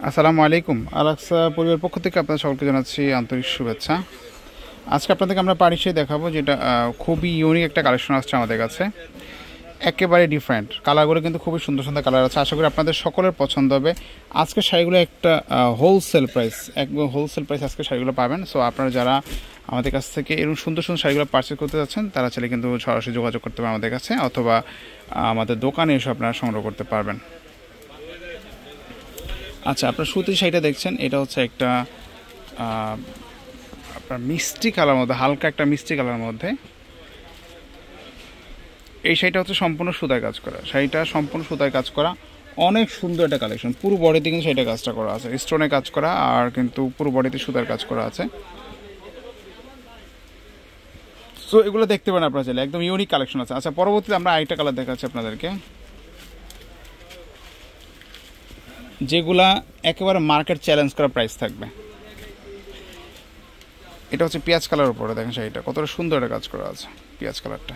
আসসালামু আলাইকুম। আলাক্সা পরিবার পক্ষ থেকে আপনাদের সকলকে জানাচ্ছি আন্তরিক শুভেচ্ছা। আজকে আপনাদেরকে আমরা পারিসে দেখাবো, যেটা খুবই ইউনিক একটা কালেকশন আসছে আমাদের কাছে, একেবারে ডিফারেন্ট। কালারগুলো কিন্তু খুবই সুন্দর সুন্দর কালার আছে। আশা করি আপনাদের সকলের পছন্দ হবে। আজকের শাড়িগুলো একটা হোলসেল প্রাইস, একদম হোলসেল প্রাইস আজকে শাড়িগুলো পাবেন। সো আপনারা যারা আমাদের কাছ থেকে এরকম সুন্দর সুন্দর শাড়িগুলো পারচেজ করতে যাচ্ছেন, তারা চাইলে কিন্তু সরাসরি যোগাযোগ করতে পারেন আমাদের কাছে, অথবা আমাদের দোকানে এসে আপনারা সংগ্রহ করতে পারবেন। আচ্ছা, আপনার সুতির শাড়িটা দেখছেন, এটা হচ্ছে একটা আপনার মিষ্টি কালার মধ্যে, হালকা একটা মিষ্টি কালার মধ্যে। এই শাড়িটা হচ্ছে সম্পূর্ণ সুতায় কাজ করা, শাড়িটা সম্পূর্ণ সুতায় কাজ করা, অনেক সুন্দর একটা কালেকশন। পুরো বডিতে কিন্তু শাড়িটা কাজটা করা আছে, স্টোনে কাজ করা, আর কিন্তু পুরো বডিতে সুতার কাজ করা আছে। সো এগুলো দেখতে পারেন আপনারা চাইলে, একদম ইউনিক কালেকশন আছে। আচ্ছা, পরবর্তীতে আমরা আরেকটা কালার দেখাচ্ছি আপনাদেরকে, যেগুলা একেবারে মার্কেট চ্যালেঞ্জ করা প্রাইস থাকবে। এটা হচ্ছে পেঁয়াজ কালার উপরে, দেখেন শাড়িটা কতটা সুন্দর একটা কাজ করা আছে, পেঁয়াজ কালারটা।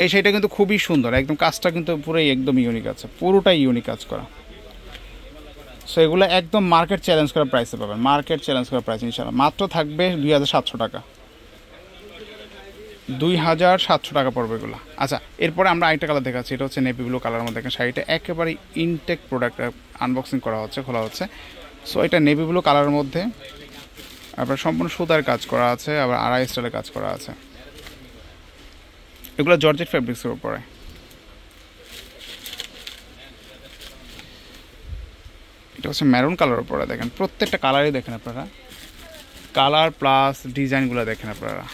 এই শাড়িটা কিন্তু খুবই সুন্দর, একদম কাজটা কিন্তু পুরোই একদম ইউনিক আছে, পুরোটাই ইউনিক কাজ করা। সো এগুলো একদম মার্কেট চ্যালেঞ্জ করা প্রাইসে পাবেন, মার্কেট চ্যালেঞ্জ করা প্রাইস ইনশাআল্লাহ। মাত্র থাকবে 2700 টাকা, 2700 টাকা পড়বে এগুলো। আচ্ছা, এরপরে আমরা আরেকটা কালার দেখাচ্ছি, এটা হচ্ছে নেভি ব্লু কালার মধ্যে। দেখেন শাড়িটা একেবারে ইনটেক প্রোডাক্ট, আনবক্সিং করা হচ্ছে, খোলা হচ্ছে। সো এটা নেভি ব্লু কালারের মধ্যে আবার সম্পূর্ণ সুতার কাজ করা আছে, আবার আড়াই স্টাইলের কাজ করা আছে। এগুলো জর্জেট ফ্যাব্রিক্সের উপরে। এটা হচ্ছে ম্যারুন কালার উপরে, দেখেন প্রত্যেকটা কালারই দেখেন আপনারা, কালার প্লাস ডিজাইনগুলো দেখেন আপনারা।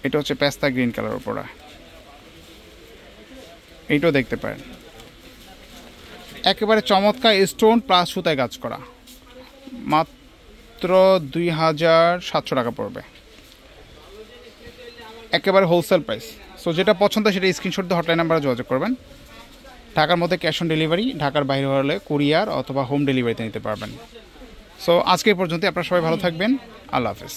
এটা হচ্ছে পেস্তা গ্রিন কালার উপরে, এইটাও দেখতে পারেন। একেবারে চমৎকার স্টোন প্লাস সুতায় কাজ করা, মাত্র 2700 টাকা পড়বে, একেবারে হোলসেল প্রাইস। সো যেটা পছন্দ সেটা স্ক্রিনশট দিয়ে হটলাইন নাম্বারে যোগাযোগ করবেন। ঢাকার মধ্যে ক্যাশ অন ডেলিভারি, ঢাকার বাইরে হলে কুরিয়ার অথবা হোম ডেলিভারিতে নিতে পারবেন। সো আজকে এই পর্যন্ত, আপনারা সবাই ভালো থাকবেন, আল্লাহ হাফেজ।